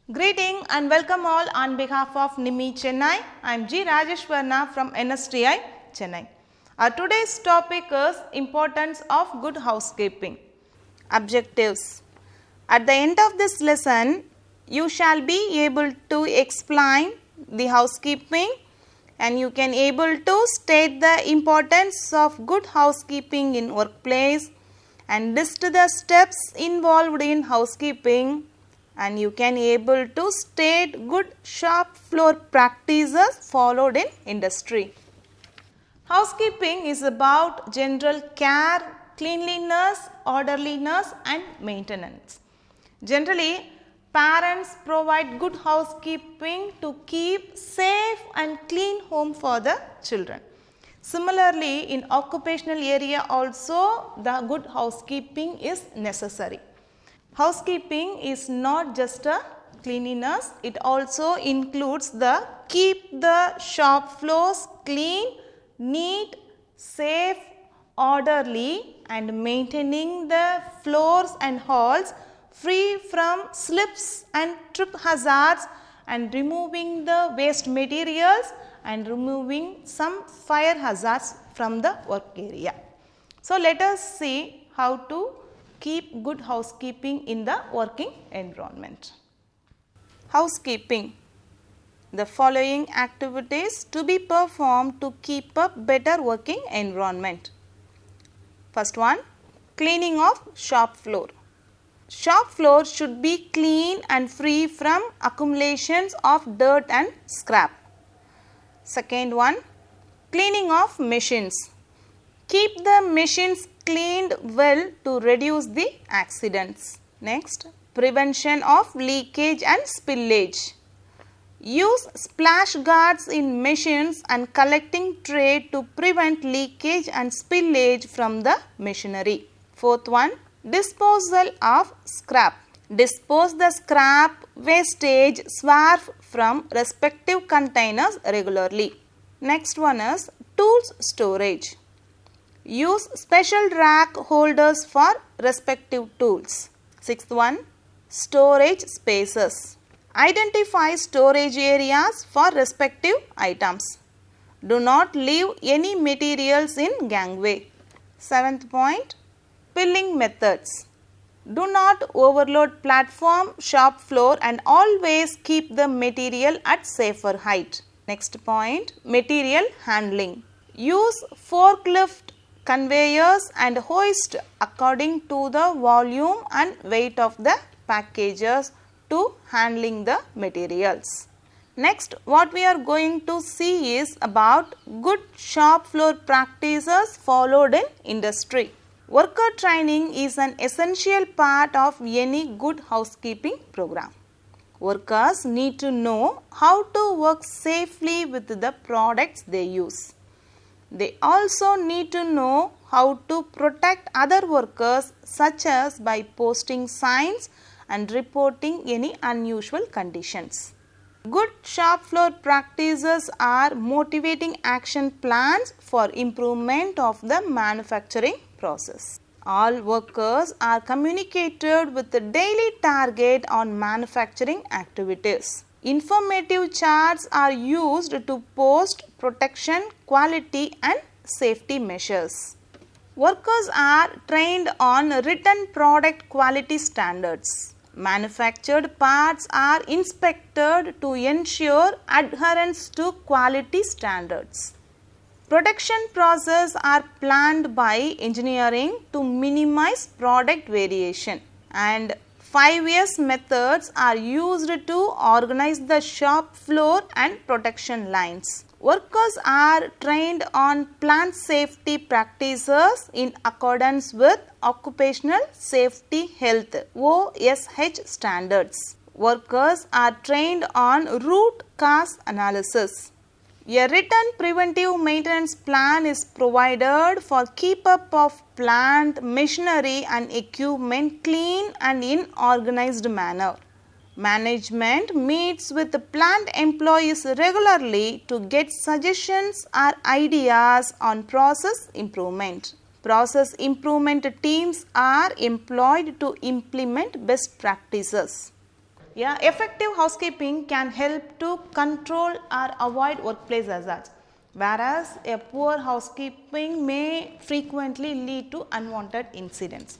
Greeting and welcome all on behalf of NIMI Chennai. I am G. Rajeshwarna from NSTI Chennai. Our today's topic is importance of good housekeeping. Objectives. At the end of this lesson, you shall be able to explain the housekeeping and you can able to state the importance of good housekeeping in workplace and list the steps involved in housekeeping, and you can able to state good shop floor practices followed in industry. Housekeeping is about general care, cleanliness, orderliness and maintenance. Generally, parents provide good housekeeping to keep safe and clean home for the children. Similarly, in occupational area also the good housekeeping is necessary. Housekeeping is not just a cleanliness, it also includes the keep the shop floors clean, neat, safe, orderly and maintaining the floors and halls free from slips and trip hazards and removing the waste materials and removing some fire hazards from the work area. So, let us see how to keep good housekeeping in the working environment. Housekeeping. The following activities to be performed to keep a better working environment. First one, cleaning of shop floor. Shop floor should be clean and free from accumulations of dirt and scrap. Second one, cleaning of machines. Keep the machines cleaned well to reduce the accidents. Next, prevention of leakage and spillage. Use splash guards in machines and collecting tray to prevent leakage and spillage from the machinery. Fourth one, disposal of scrap. Dispose the scrap, wastage, swarf from respective containers regularly. Next one is tools storage. Use special rack holders for respective tools. Sixth one, storage spaces. Identify storage areas for respective items. Do not leave any materials in gangway. Seventh point, pilling methods. Do not overload platform, shop floor and always keep the material at safer height. Next point, material handling. Use forklift, conveyors and hoist according to the volume and weight of the packages to handling the materials. Next, what we are going to see is about good shop floor practices followed in industry. Worker training is an essential part of any good housekeeping program. Workers need to know how to work safely with the products they use. They also need to know how to protect other workers, such as by posting signs and reporting any unusual conditions. Good shop floor practices are motivating action plans for improvement of the manufacturing process. All workers are communicated with the daily target on manufacturing activities. Informative charts are used to post protection, quality and safety measures. Workers are trained on written product quality standards. Manufactured parts are inspected to ensure adherence to quality standards. Production process are planned by engineering to minimize product variation, and 5S methods are used to organize the shop floor and production lines. Workers are trained on plant safety practices in accordance with Occupational Safety Health (OSH) standards. Workers are trained on root cause analysis. A written preventive maintenance plan is provided for keep up of plant, machinery and equipment clean and in organized manner. Management meets with the plant employees regularly to get suggestions or ideas on process improvement. Process improvement teams are employed to implement best practices. Yeah, effective housekeeping can help to control or avoid workplace hazards, whereas a poor housekeeping may frequently lead to unwanted incidents.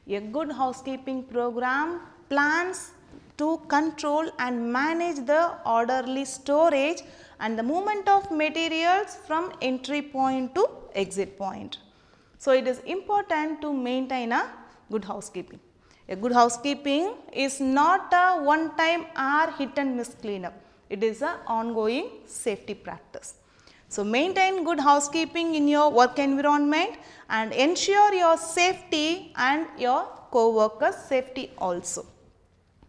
A good housekeeping program plans to control and manage the orderly storage and the movement of materials from entry point to exit point. So, it is important to maintain a good housekeeping. A good housekeeping is not a one time or hit and miss cleanup, it is an ongoing safety practice. So, maintain good housekeeping in your work environment and ensure your safety and your co-workers safety also.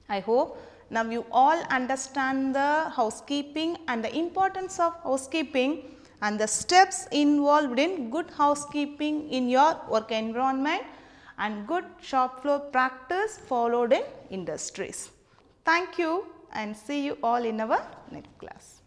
I hope now you all understand the housekeeping and the importance of housekeeping and the steps involved in good housekeeping in your work environment and good shop floor practice followed in industries. Thank you and see you all in our next class.